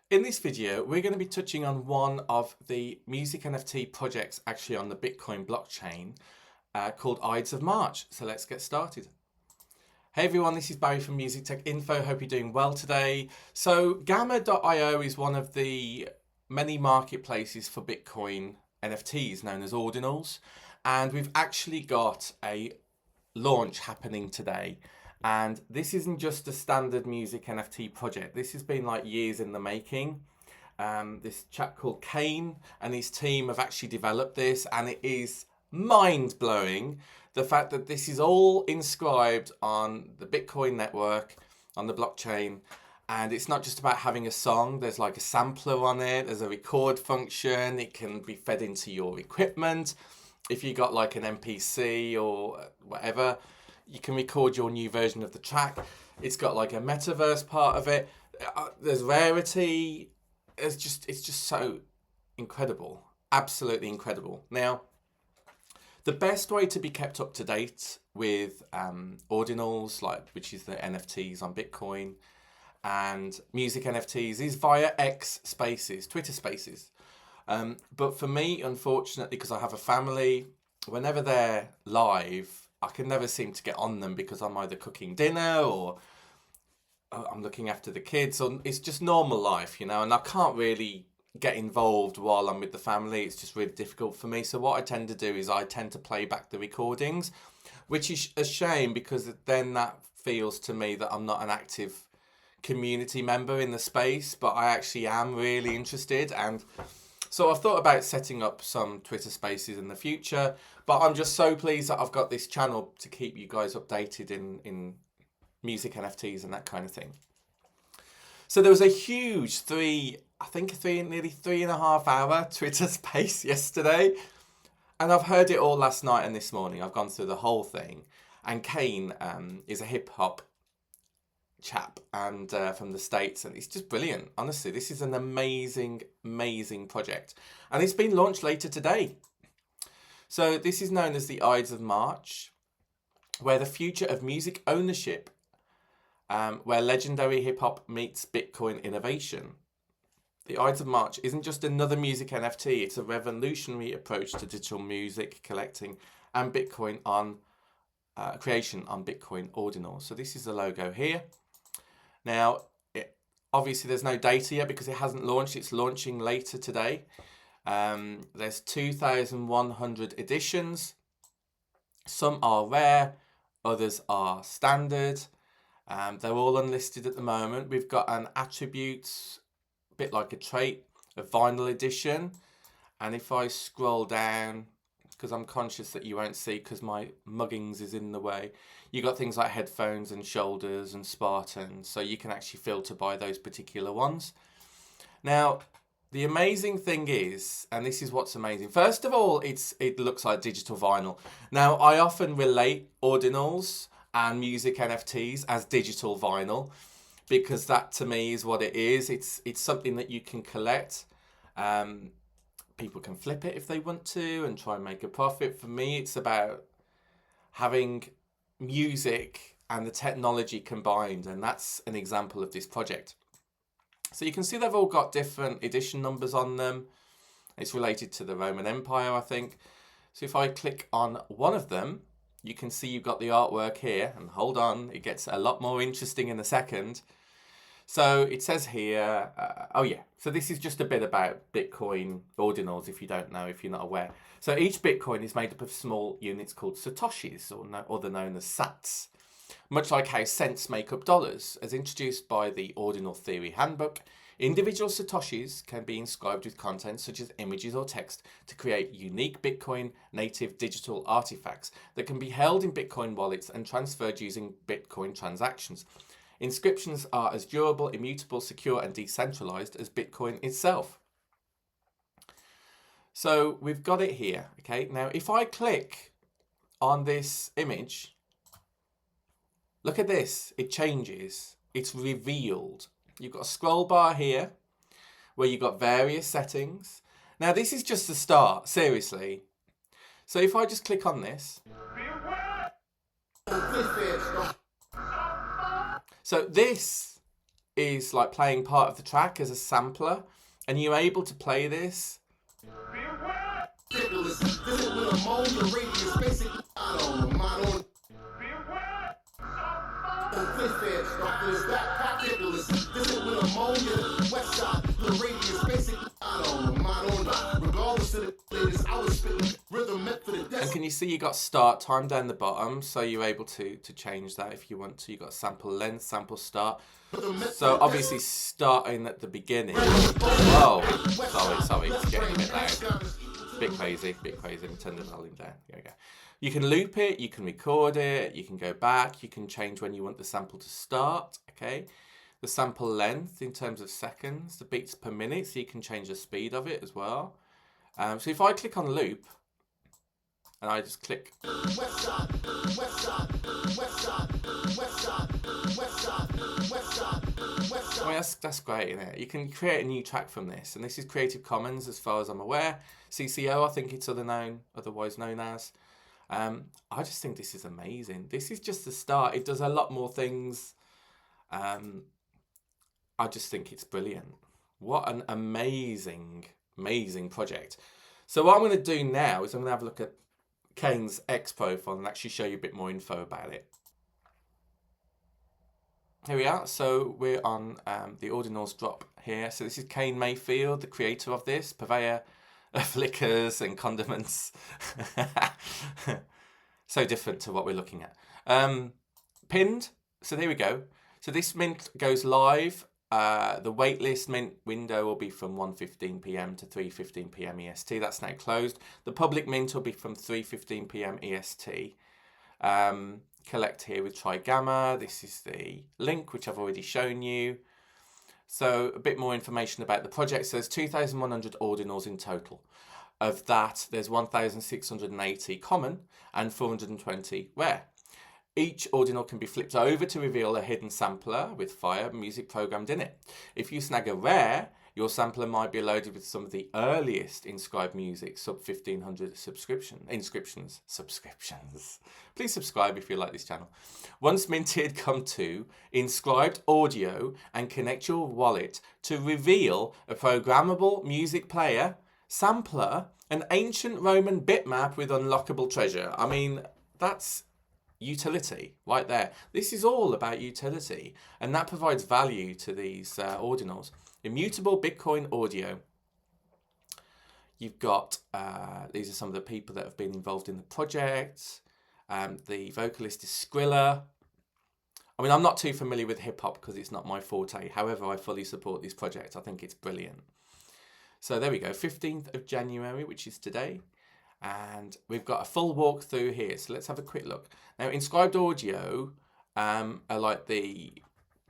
In this video, we're going to be touching on one of the music NFT projects actually on the Bitcoin blockchain called Ides of March. So let's get started. Hey everyone, this is Barry from Music Tech Info. Hope you're doing well today. So Gamma.io is one of the many marketplaces for Bitcoin NFTs known as Ordinals. And we've actually got a launch happening today. And this isn't just a standard music NFT project. This has been like years in the making. This chap called Kane and his team have actually developed this, and it is mind-blowing the fact that this is all inscribed on the Bitcoin network, on the blockchain. And it's not just about having a song. There's like a sampler on it. There's a record function. It can be fed into your equipment. If you got like an MPC or whatever, you can record your new version of the track. It's got like a metaverse part of it. There's rarity. It's just so incredible. Absolutely incredible. Now, the best way to be kept up to date with Ordinals, which is the NFTs on Bitcoin, and music NFTs is via X Spaces, Twitter Spaces. But for me, unfortunately, because I have a family, whenever they're live, I can never seem to get on them because I'm either cooking dinner or I'm looking after the kids, or it's just normal life, and I can't really get involved while I'm with the family. It's just really difficult for me. So what I tend to do is I tend to play back the recordings, which is a shame because then that feels to me that I'm not an active community member in the space, but I actually am really interested. And so I've thought about setting up some Twitter Spaces in the future, but I'm just so pleased that I've got this channel to keep you guys updated in music NFTs and that kind of thing. So there was a huge nearly 3.5 hour Twitter Space yesterday, and I've heard it all last night and this morning. I've gone through the whole thing, and Kane is a hip hop chap and from the States, and it's just brilliant. Honestly, this is an amazing project, and it's been launched later today. So this is known as the Ides of March, where the future of music ownership, where legendary hip hop meets Bitcoin innovation. The Ides of March isn't just another music NFT, it's a revolutionary approach to digital music collecting and Bitcoin on creation on Bitcoin Ordinals. So this is the logo here. Now, obviously there's no data yet because it hasn't launched. It's launching later today. There's 2,100 editions. Some are rare, others are standard. They're all unlisted at the moment. We've got an attributes, a bit like a trait, a vinyl edition. And if I scroll down, because I'm conscious that you won't see because my muggings is in the way, you got things like headphones and shoulders and Spartans, so you can actually filter by those particular ones. Now, the amazing thing is, and this is what's amazing, first of all, it looks like digital vinyl. Now, I often relate Ordinals and music NFTs as digital vinyl because that to me is what it is. It's something that you can collect. People can flip it if they want to and try and make a profit. For me, it's about having music and the technology combined, and that's an example of this project. So you can see they've all got different edition numbers on them. It's related to the Roman Empire, I think. So if I click on one of them, you can see you've got the artwork here, and hold on, it gets a lot more interesting in a second. So it says here, so this is just a bit about Bitcoin Ordinals if you don't know, if you're not aware. So each Bitcoin is made up of small units called Satoshis, or they're known as sats. Much like how cents make up dollars, as introduced by the Ordinal Theory Handbook, individual Satoshis can be inscribed with content such as images or text to create unique Bitcoin native digital artifacts that can be held in Bitcoin wallets and transferred using Bitcoin transactions. Inscriptions are as durable, immutable, secure, and decentralized as Bitcoin itself. So we've got it here. Okay, now if I click on this image, look at this, it changes, it's revealed. You've got a scroll bar here where you've got various settings. Now this is just the start, seriously. So if I just click on this, so this is like playing part of the track as a sampler, and you're able to play this. And can you see you got start time down the bottom, so you're able to change that if you want to. You got sample length, sample start. So obviously starting at the beginning. Oh, sorry, it's getting a bit loud. Bit crazy. Let me turn the volume down. Here we go. You can loop it, you can record it, you can go back, you can change when you want the sample to start, okay? The sample length in terms of seconds, the beats per minute, so you can change the speed of it as well. So if I click on loop, and I just click. Oh, that's great, isn't it? You can create a new track from this, and this is Creative Commons as far as I'm aware. CCO, I think it's otherwise known as. I just think this is amazing. This is just the start. It does a lot more things. I just think it's brilliant. What an amazing project. So what I'm going to do now is I'm going to have a look at Kane's X profile and actually show you a bit more info about it. Here we are. So we're on the Ordinals drop here. So this is Kane Mayfield, the creator of this, purveyor of liquors and condiments. So different to what we're looking at. Pinned. So there we go. So this mint goes live. The waitlist mint window will be from 1:15 p.m. to 3:15 p.m. EST. That's now closed. The public mint will be from 3:15 p.m. EST. Collect here with Trigamma. This is the link, which I've already shown you. So a bit more information about the project. So there's 2,100 ordinals in total. Of that, there's 1,680 common and 420 rare. Each ordinal can be flipped over to reveal a hidden sampler with fire music programmed in it. If you snag a rare, your sampler might be loaded with some of the earliest inscribed music, sub 1,500 inscriptions. Please subscribe if you like this channel. Once minted, come to inscribed audio and connect your wallet to reveal a programmable music player, sampler, an ancient Roman bitmap with unlockable treasure. I mean, that's utility right there. This is all about utility, and that provides value to these ordinals. Immutable Bitcoin audio. You've got these are some of the people that have been involved in the project. The vocalist is Skrilla. I mean, I'm not too familiar with hip hop because it's not my forte. However, I fully support this project. I think it's brilliant. So there we go, 15th of January, which is today. And we've got a full walkthrough here. So let's have a quick look. Now, Inscribed Audio are like the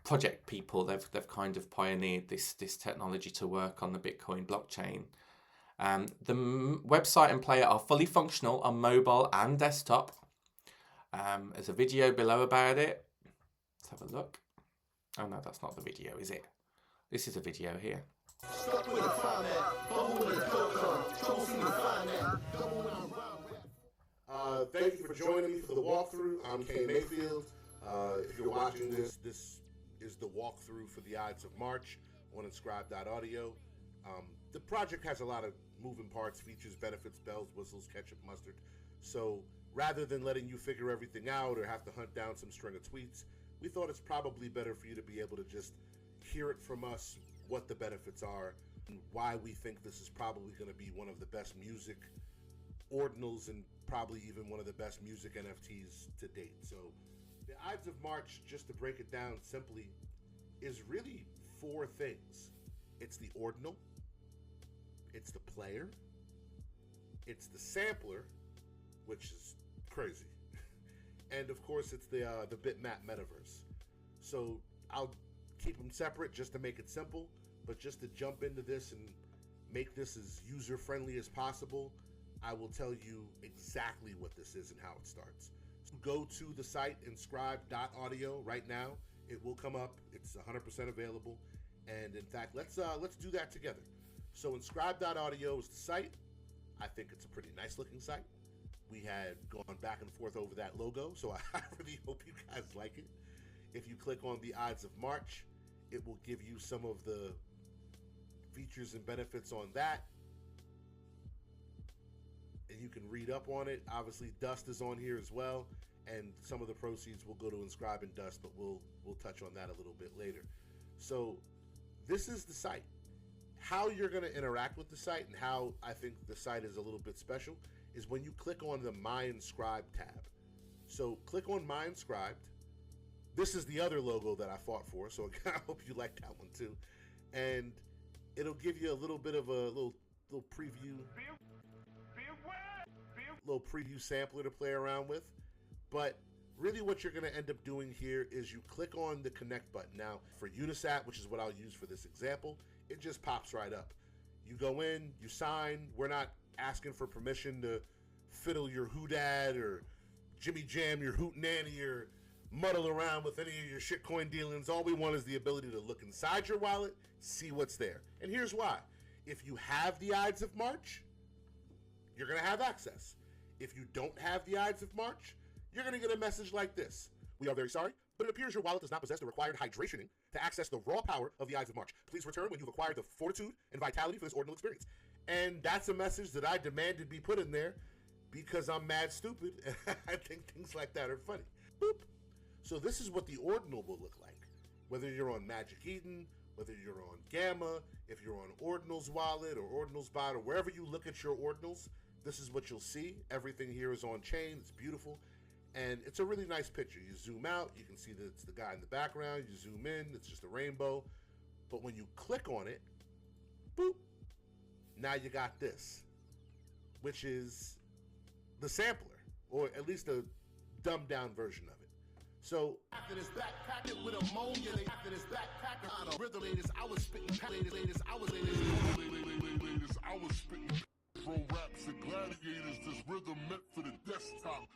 project people. They've kind of pioneered this technology to work on the Bitcoin blockchain. The website and player are fully functional on mobile and desktop. There's a video below about it. Let's have a look. Oh no, that's not the video, is it? This is a video here. Thank you for joining me for the walkthrough. I'm Kane Mayfield. If you're watching this is the walkthrough for the Ides of March on Inscribed.audio. The project has a lot of moving parts, features, benefits, bells, whistles, ketchup, mustard. So rather than letting you figure everything out or have to hunt down some string of tweets, we thought it's probably better for you to be able to just hear it from us, what the benefits are, and why we think this is probably going to be one of the best music ordinals and probably even one of the best music NFTs to date. So the Ides of March, just to break it down simply, is really four things. It's the ordinal, it's the player, it's the sampler, which is crazy, and of course it's the bitmap metaverse. So I'll keep them separate just to make it simple, but just to jump into this and make this as user-friendly as possible, I will tell you exactly what this is and how it starts. So go to the site inscribed.audio right now. It will come up. It's 100% available. And in fact, let's do that together. So inscribed.audio is the site. I think it's a pretty nice looking site. We had gone back and forth over that logo, so I really hope you guys like it. If you click on the Ides of March, It will give you some of the features and benefits on that, and you can read up on it. Obviously, Dust is on here as well, and some of the proceeds will go to Inscribe and Dust, but we'll touch on that a little bit later. So this is the site. How you're going to interact with the site, and how I think the site is a little bit special, is when you click on the My Inscribed tab. So click on My Inscribed. This is the other logo that I fought for, so I hope you like that one too. And it'll give you a little bit of a little preview, little preview sampler to play around with. But really what you're going to end up doing here is you click on the connect button. Now for Unisat, which is what I'll use for this example, it just pops right up. You go in, you sign. We're not asking for permission to fiddle your Hoodad or Jimmy Jam your Hootenanny or muddle around with any of your shitcoin dealings. All we want is the ability to look inside your wallet, see what's there. And here's why. If you have the Ides of March, you're going to have access. If you don't have the Ides of March, you're going to get a message like this. We are very sorry, but it appears your wallet does not possess the required hydrationing to access the raw power of the Ides of March. Please return when you've acquired the fortitude and vitality for this ordinal experience. And that's a message that I demanded be put in there because I'm mad stupid and I think things like that are funny. Boop. So this is what the ordinal will look like. Whether you're on Magic Eden, whether you're on Gamma, if you're on Ordinals Wallet or Ordinals Bot, or wherever you look at your ordinals, this is what you'll see. Everything here is on chain. It's beautiful. And it's a really nice picture. You zoom out, you can see that it's the guy in the background. You zoom in, it's just a rainbow. But when you click on it, boop, now you got this, which is the sampler, or at least a dumbed down version of it. So after this backpack with ammonia, after this backpack on a rhythm, I was spitting pro raps and gladiators, this rhythm meant for the desktop.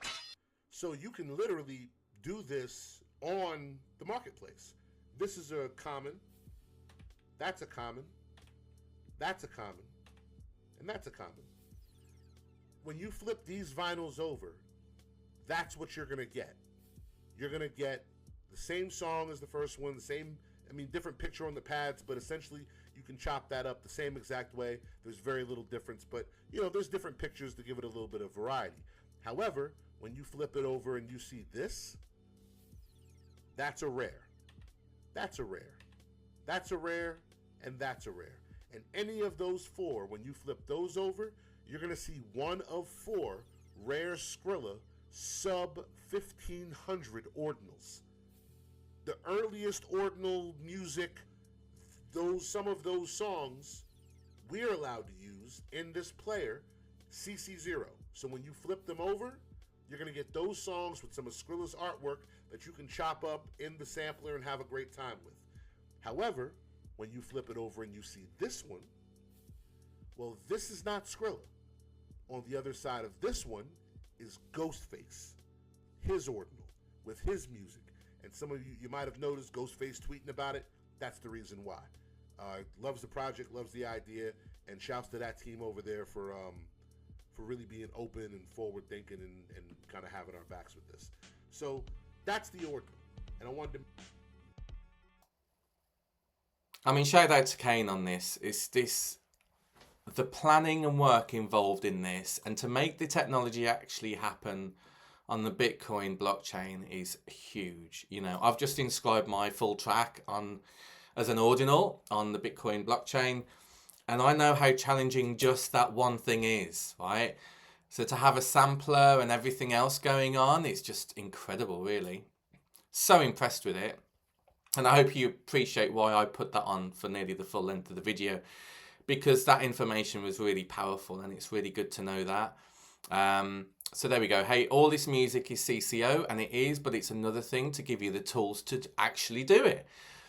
So you can literally do this on the marketplace. This is a common, that's a common, that's a common, and that's a common. When you flip these vinyls over, that's what you're gonna get. You're going to get the same song as the first one, the same, different picture on the pads, but essentially you can chop that up the same exact way. There's very little difference, but there's different pictures to give it a little bit of variety. However, when you flip it over and you see this, that's a rare. That's a rare. That's a rare, and that's a rare. And any of those four, when you flip those over, you're going to see one of four rare Skrilla sub 1500 ordinals. The earliest ordinal music, some of those songs we're allowed to use in this player, CC0. So when you flip them over, you're going to get those songs with some of Skrilla's artwork that you can chop up in the sampler and have a great time with. However, when you flip it over and you see this one, well, this is not Skrilla. On the other side of this one is Ghostface, his ordinal, with his music. And some of you might have noticed Ghostface tweeting about it. That's the reason why. Loves the project, loves the idea, and shouts to that team over there for really being open and forward thinking and kind of having our backs with this. So that's the ordinal. And I wanted to... shout out to Kane on this. The planning and work involved in this, and to make the technology actually happen on the Bitcoin blockchain is huge. I've just inscribed my full track as an ordinal on the Bitcoin blockchain, and I know how challenging just that one thing is, right? So to have a sampler and everything else going on, it's just incredible, really. So impressed with it. And I hope you appreciate why I put that on for nearly the full length of the video, because that information was really powerful, and it's really good to know that. So there we go. Hey, all this music is CCO, and it is, but it's another thing to give you the tools to actually do it.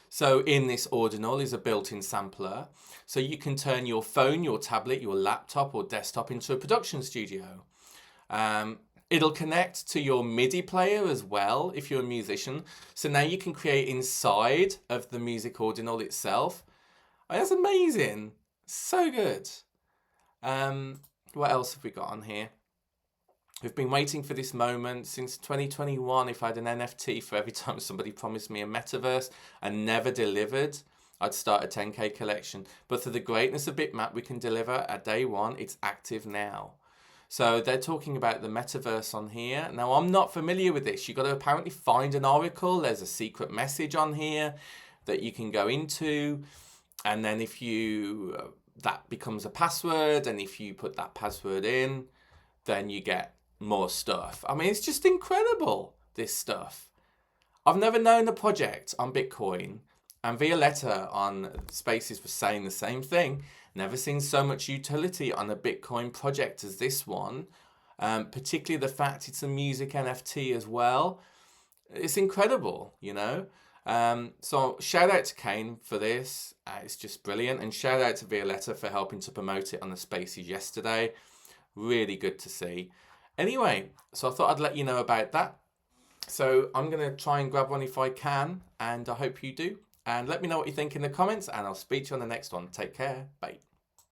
So in this ordinal is a built-in sampler, so you can turn your phone, your tablet, your laptop or desktop into a production studio. It'll connect to your MIDI player as well if you're a musician. So now you can create inside of the music ordinal itself. Oh, that's amazing. So good. What else have we got on here? We've been waiting for this moment since 2021. If I had an NFT for every time somebody promised me a metaverse and never delivered, I'd start a 10K collection. But for the greatness of Bitmap, we can deliver at day one. It's active now. So they're talking about the metaverse on here. Now, I'm not familiar with this. You've got to apparently find an oracle. There's a secret message on here that you can go into. And then if you, that becomes a password. And if you put that password in, then you get more stuff. I mean, it's just incredible, this stuff. I've never known a project on Bitcoin, and Violetta on Spaces was saying the same thing. Never seen so much utility on a Bitcoin project as this one, particularly the fact it's a music NFT as well. It's incredible, you know. So shout out to Kane for this. It's just brilliant. And shout out to Violetta for helping to promote it on the Spaces yesterday. Really good to see. Anyway, so I thought I'd let you know about that. So I'm going to try and grab one if I can, and I hope you do. And let me know what you think in the comments, and I'll speak to you on the next one. Take care. Bye.